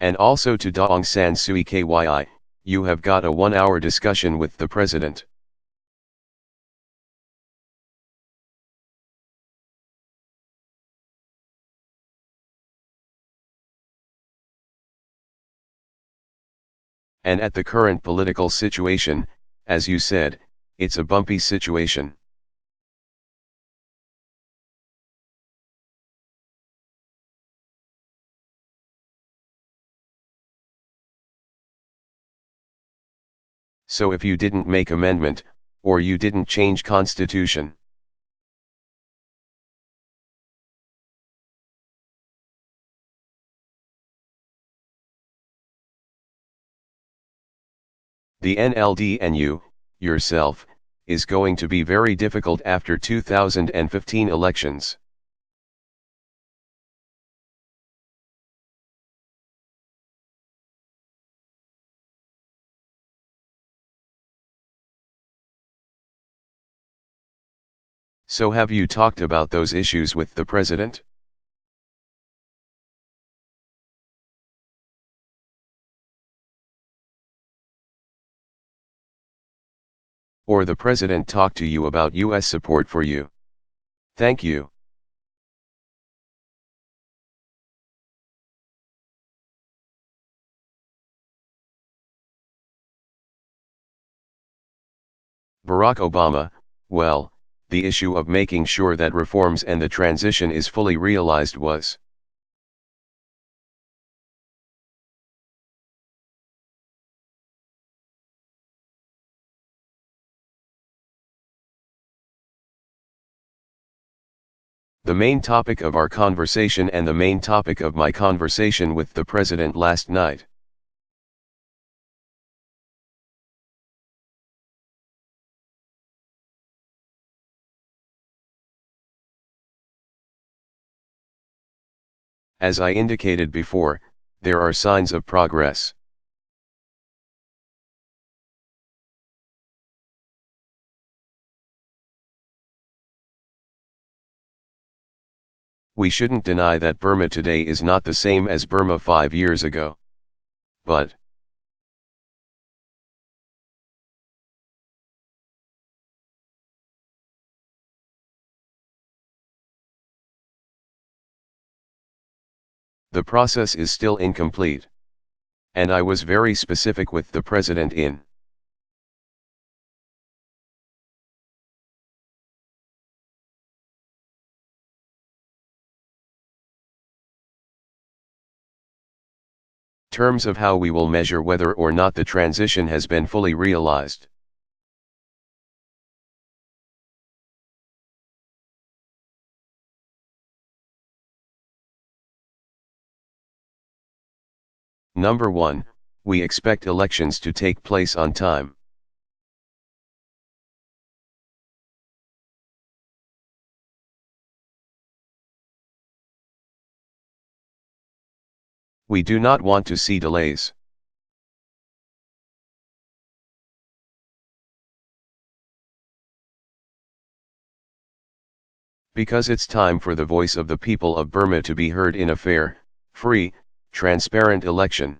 And also to Daong San Suu Kyi, you have got a 1-hour discussion with the president. And at the current political situation, as you said, it's a bumpy situation. So if you didn't make amendment, or you didn't change constitution, the NLD-NU, yourself, is going to be very difficult after 2015 elections. So have you talked about those issues with the president? Or the president talked to you about US support for you? Thank you. Barack Obama, well, the issue of making sure that reforms and the transition is fully realized was the main topic of our conversation and the main topic of my conversation with the president last night. As I indicated before, there are signs of progress. We shouldn't deny that Burma today is not the same as Burma 5 years ago. But the process is still incomplete. And I was very specific with the president in terms of how we will measure whether or not the transition has been fully realized. Number 1, we expect elections to take place on time. We do not want to see delays. Because it's time for the voice of the people of Burma to be heard in a fair, free, transparent election.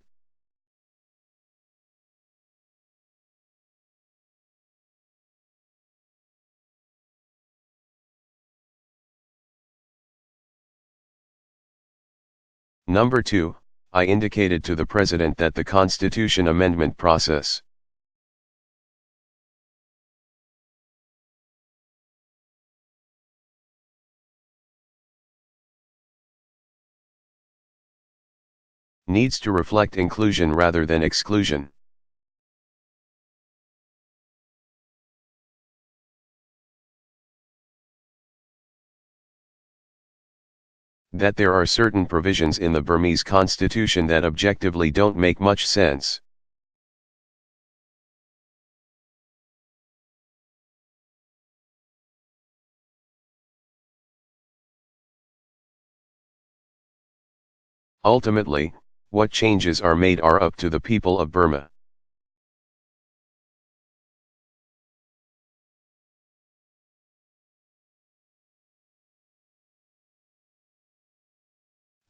Number 2, I indicated to the president that the constitution amendment process needs to reflect inclusion rather than exclusion. That there are certain provisions in the Burmese constitution that objectively don't make much sense. Ultimately, what changes are made are up to the people of Burma.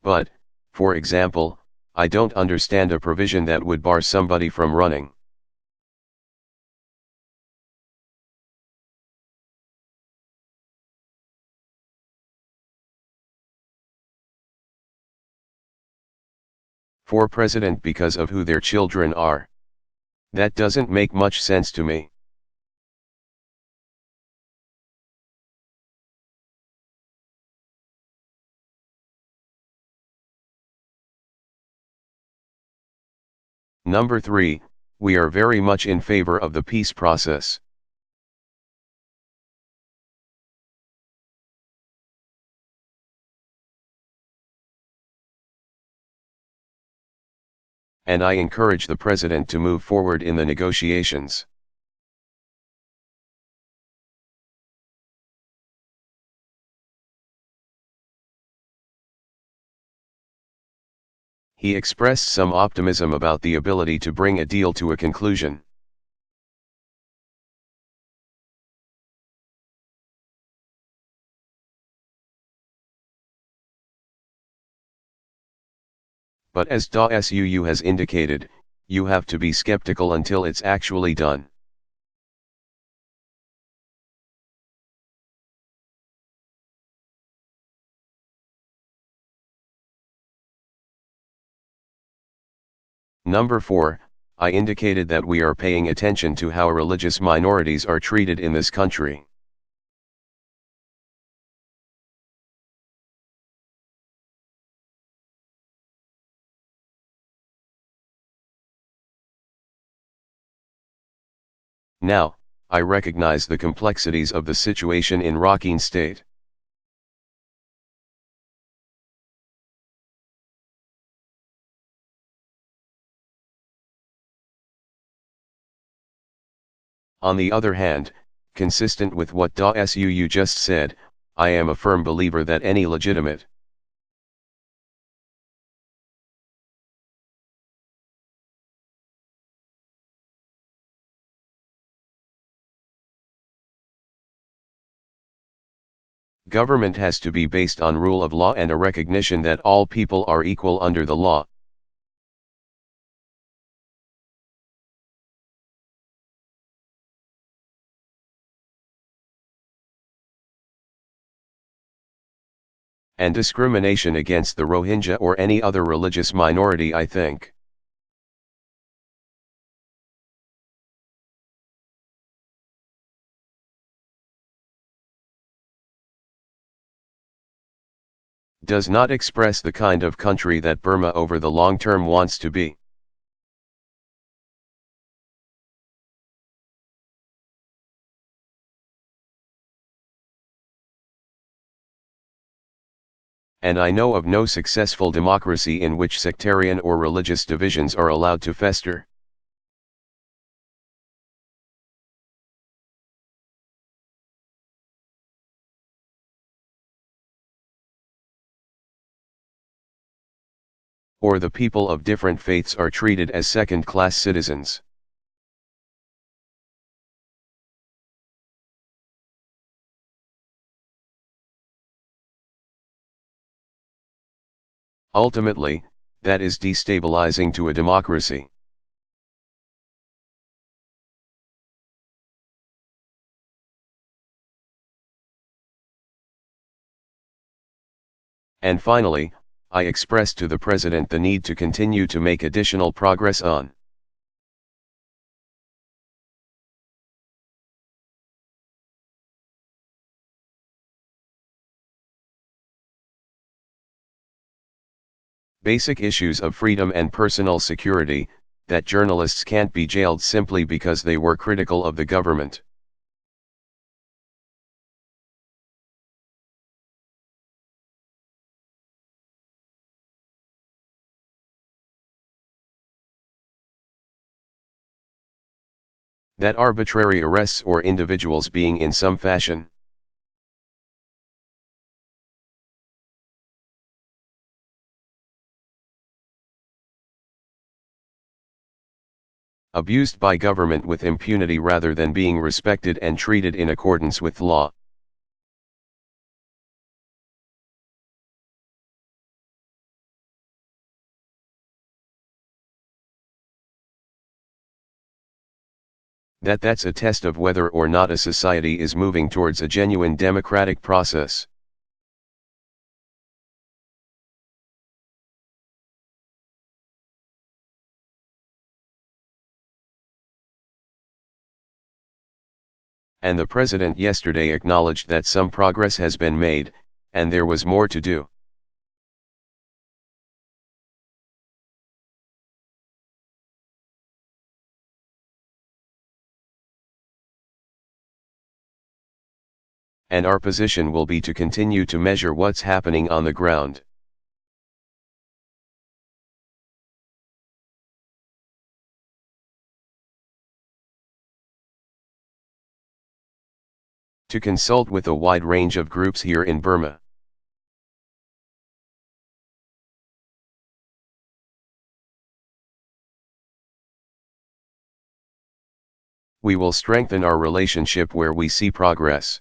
But, for example, I don't understand a provision that would bar somebody from running. For president because of who their children are. That doesn't make much sense to me. Number 3, we are very much in favor of the peace process. And I encourage the president to move forward in the negotiations. He expressed some optimism about the ability to bring a deal to a conclusion. But as DASUU has indicated, you have to be skeptical until it's actually done. Number 4, I indicated that we are paying attention to how religious minorities are treated in this country. Now, I recognize the complexities of the situation in Rakhine State. On the other hand, consistent with what DASUU just said, I am a firm believer that any legitimate government has to be based on rule of law and a recognition that all people are equal under the law. And discrimination against the Rohingya or any other religious minority, I think. Does not express the kind of country that Burma over the long term wants to be. And I know of no successful democracy in which sectarian or religious divisions are allowed to fester. Or the people of different faiths are treated as second-class citizens. Ultimately, that is destabilizing to a democracy. And finally, I expressed to the President the need to continue to make additional progress on basic issues of freedom and personal security, that journalists can't be jailed simply because they were critical of the government. That arbitrary arrests or individuals being in some fashion abused by government with impunity rather than being respected and treated in accordance with law. That's a test of whether or not a society is moving towards a genuine democratic process. And the president yesterday acknowledged that some progress has been made, and there was more to do. And our position will be to continue to measure what's happening on the ground. To consult with a wide range of groups here in Burma. We will strengthen our relationship where we see progress.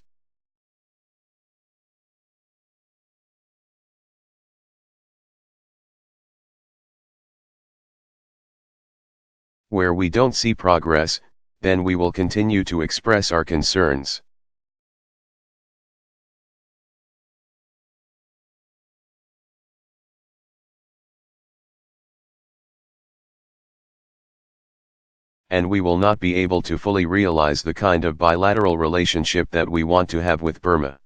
Where we don't see progress, then we will continue to express our concerns. And we will not be able to fully realize the kind of bilateral relationship that we want to have with Burma.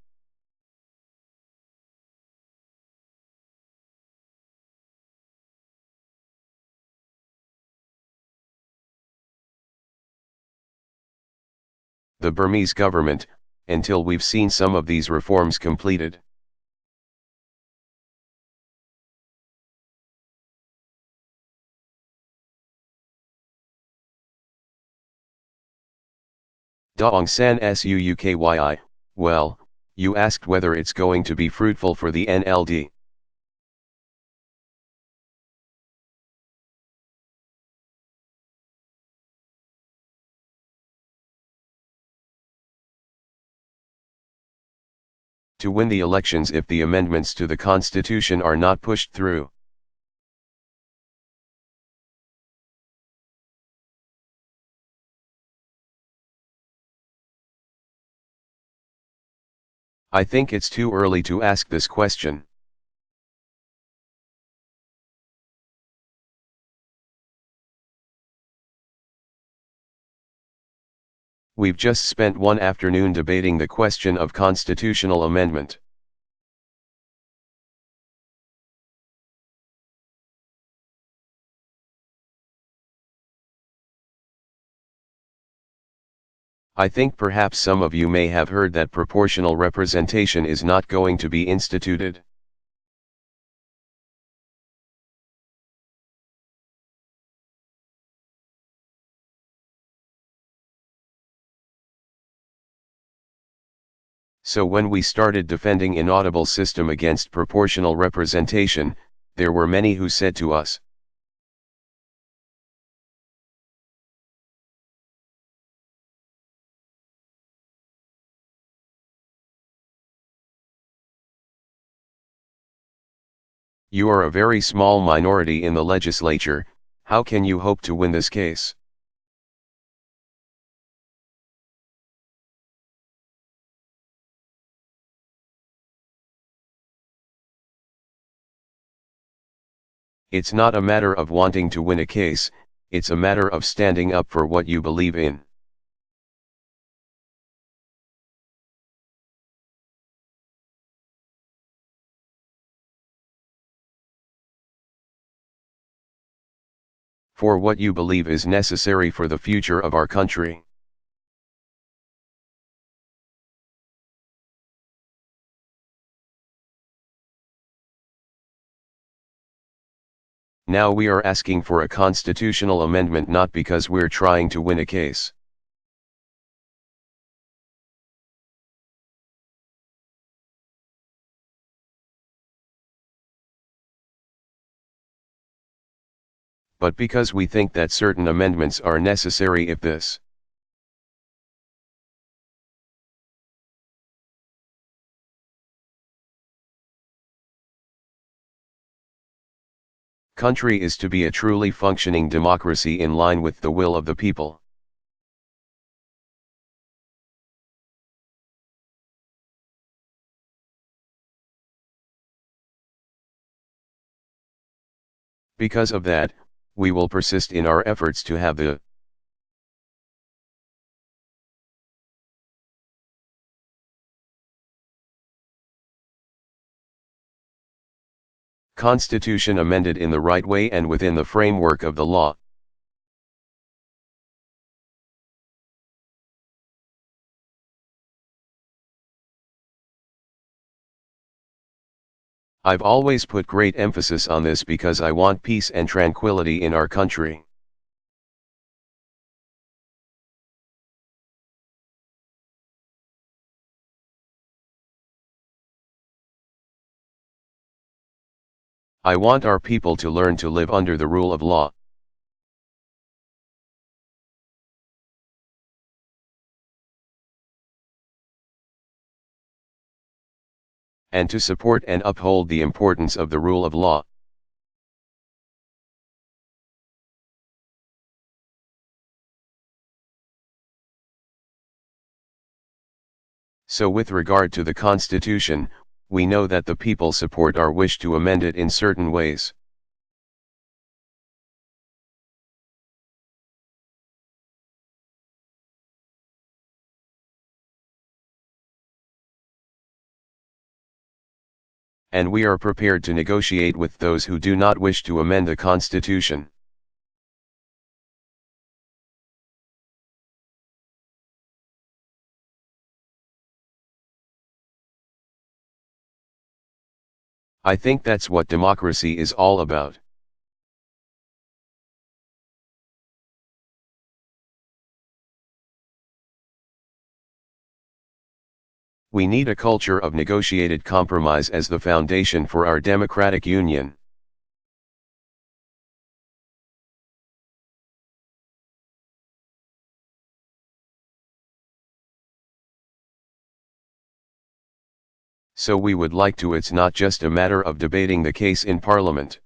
The Burmese government, until we've seen some of these reforms completed. Daong San Suukyi, well, you asked whether it's going to be fruitful for the NLD. To win the elections if the amendments to the constitution are not pushed through. I think it's too early to ask this question. We've just spent one afternoon debating the question of constitutional amendment. I think perhaps some of you may have heard that proportional representation is not going to be instituted. So when we started defending inaudible system against proportional representation, there were many who said to us, "You are a very small minority in the legislature, how can you hope to win this case?" It's not a matter of wanting to win a case, it's a matter of standing up for what you believe in. For what you believe is necessary for the future of our country. Now we are asking for a constitutional amendment not because we're trying to win a case. But because we think that certain amendments are necessary if this country is to be a truly functioning democracy in line with the will of the people. Because of that, we will persist in our efforts to have the Constitution amended in the right way and within the framework of the law. I've always put great emphasis on this because I want peace and tranquility in our country. I want our people to learn to live under the rule of law. And to support and uphold the importance of the rule of law. So with regard to the Constitution, we know that the people support our wish to amend it in certain ways. And we are prepared to negotiate with those who do not wish to amend the Constitution. I think that's what democracy is all about. We need a culture of negotiated compromise as the foundation for our democratic union. So we would like to. It's not just a matter of debating the case in Parliament.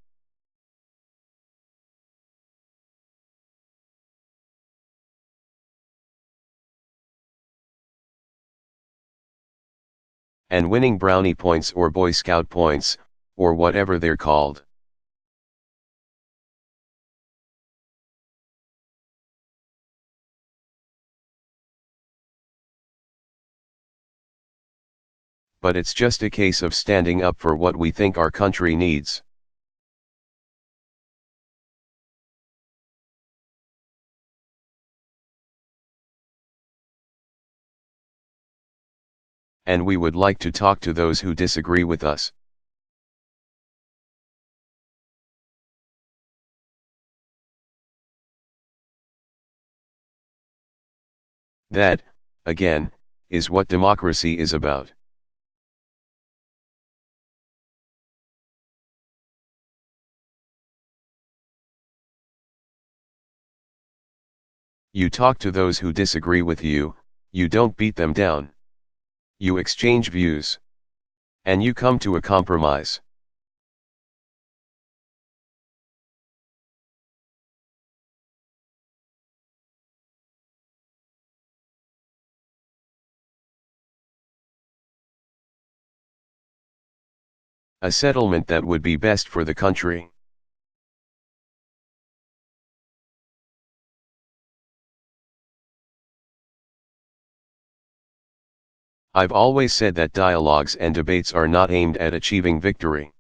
And winning brownie points or Boy Scout points, or whatever they're called. But it's just a case of standing up for what we think our country needs. And we would like to talk to those who disagree with us. That, again, is what democracy is about. You talk to those who disagree with you, you don't beat them down. You exchange views. And you come to a compromise. A settlement that would be best for the country. I've always said that dialogues and debates are not aimed at achieving victory.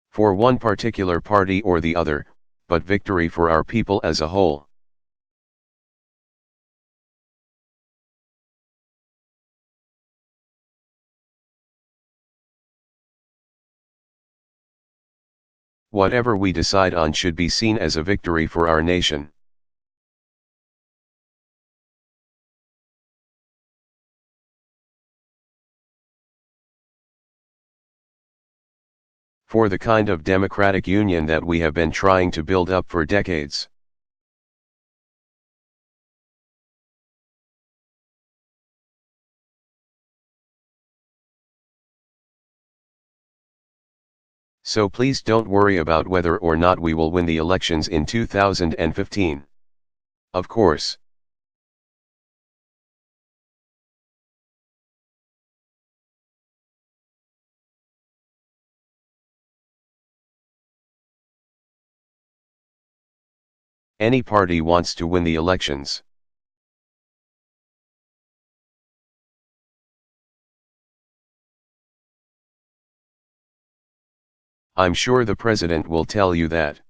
For one particular party or the other, but victory for our people as a whole. Whatever we decide on should be seen as a victory for our nation. For the kind of democratic union that we have been trying to build up for decades. So please don't worry about whether or not we will win the elections in 2015. Of course. Any party wants to win the elections. I'm sure the president will tell you that.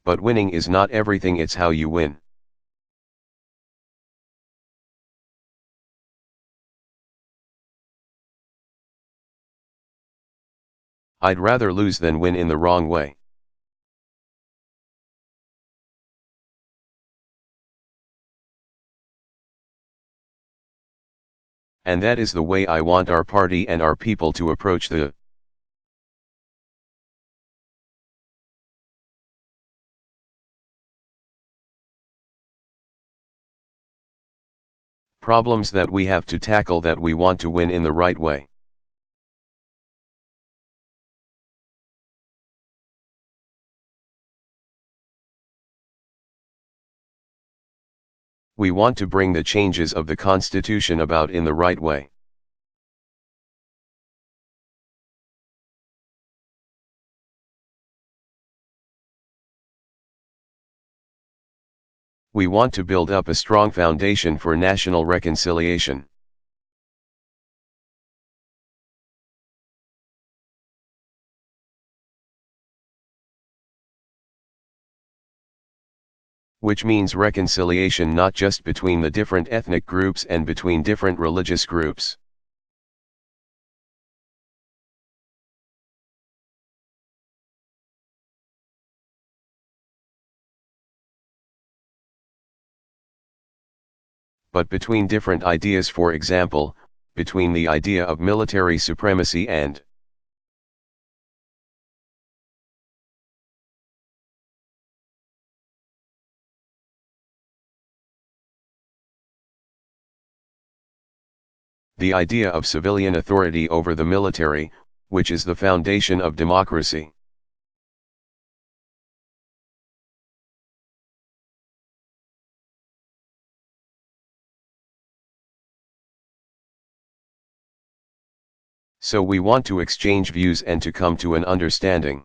But winning is not everything, it's how you win. I'd rather lose than win in the wrong way. And that is the way I want our party and our people to approach the problems that we have to tackle, that we want to win in the right way. We want to bring the changes of the Constitution about in the right way. We want to build up a strong foundation for national reconciliation. Which means reconciliation not just between the different ethnic groups and between different religious groups. But between different ideas, for example, between the idea of military supremacy and the idea of civilian authority over the military, which is the foundation of democracy. So we want to exchange views and to come to an understanding.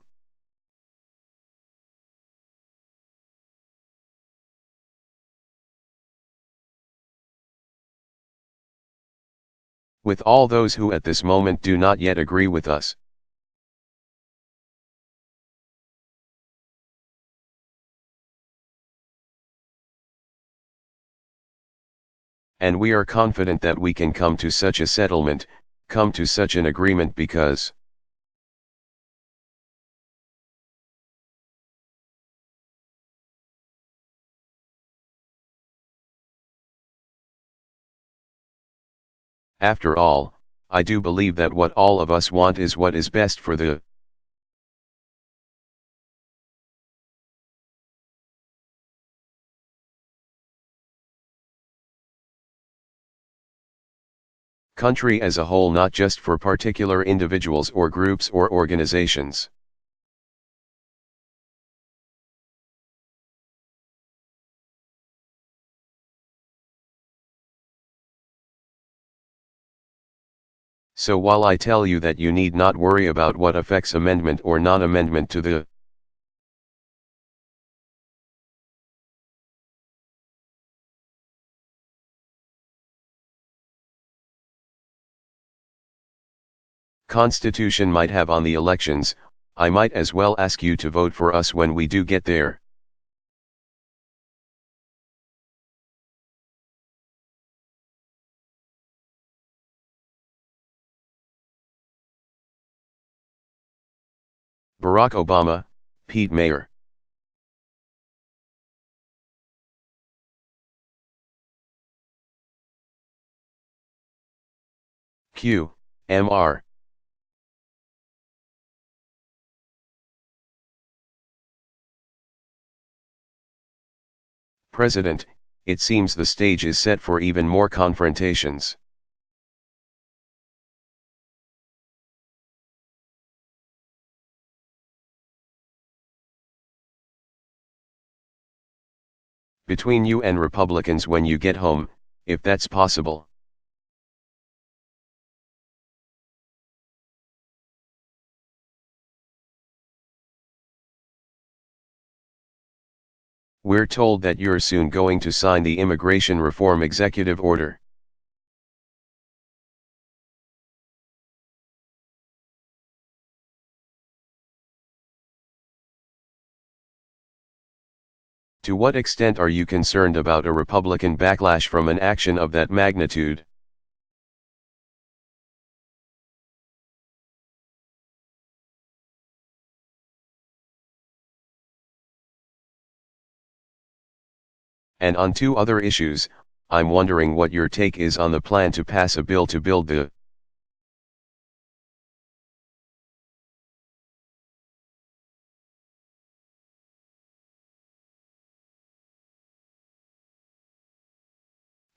With all those who at this moment do not yet agree with us. And we are confident that we can come to such a settlement, come to such an agreement, because after all, I do believe that what all of us want is what is best for the country as a whole, not just for particular individuals or groups or organizations. So while I tell you that you need not worry about what affects amendment or non-amendment to the Constitution might have on the elections, I might as well ask you to vote for us when we do get there. Barack Obama, Pete Mayer. Q. Mr. President, it seems the stage is set for even more confrontations. Between you and Republicans when you get home, if that's possible. We're told that you're soon going to sign the immigration reform executive order. To what extent are you concerned about a Republican backlash from an action of that magnitude? And on two other issues, I'm wondering what your take is on the plan to pass a bill to build the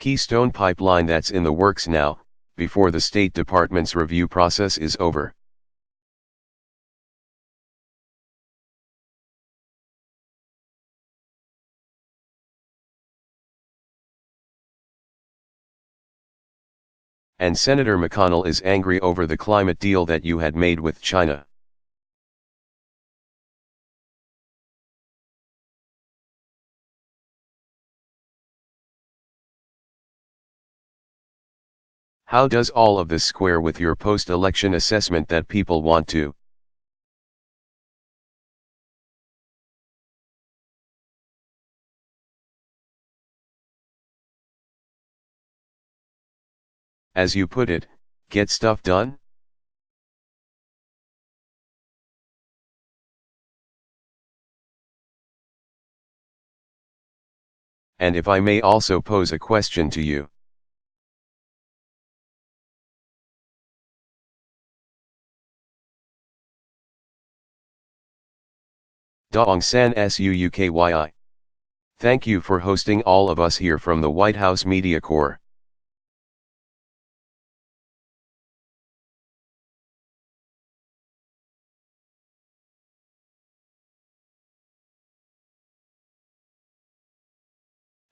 Keystone Pipeline that's in the works now, before the State Department's review process is over. And Senator McConnell is angry over the climate deal that you had made with China. How does all of this square with your post-election assessment that people want to? As you put it, get stuff done? And if I may also pose a question to you. Daong San Suukyi. Thank you for hosting all of us here from the White House Media Corps.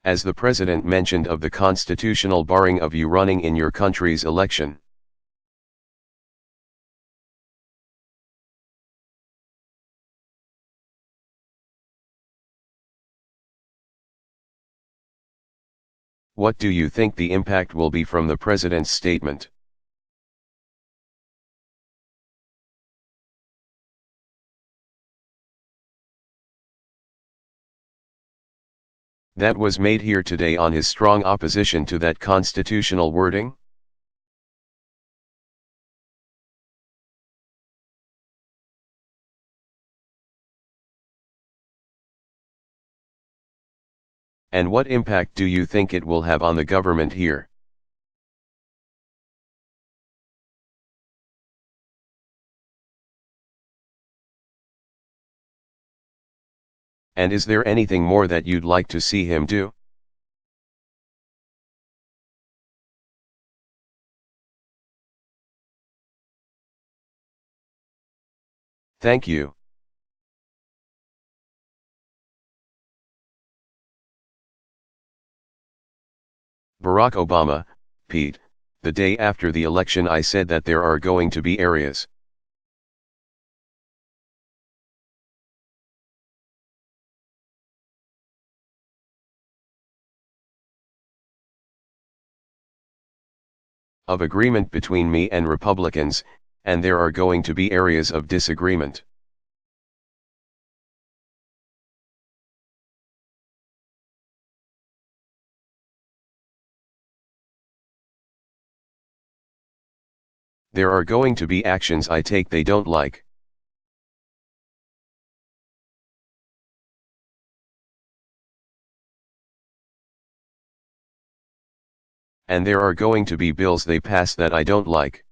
As the President mentioned of the constitutional barring of you running in your country's election. What do you think the impact will be from the President's statement? That was made here today on his strong opposition to that constitutional wording? And what impact do you think it will have on the government here? And is there anything more that you'd like to see him do? Thank you. Barack Obama, Pete, the day after the election I said that there are going to be areas of agreement between me and Republicans, and there are going to be areas of disagreement. There are going to be actions I take they don't like. There are going to be actions I take they don't like. And there are going to be bills they pass that I don't like.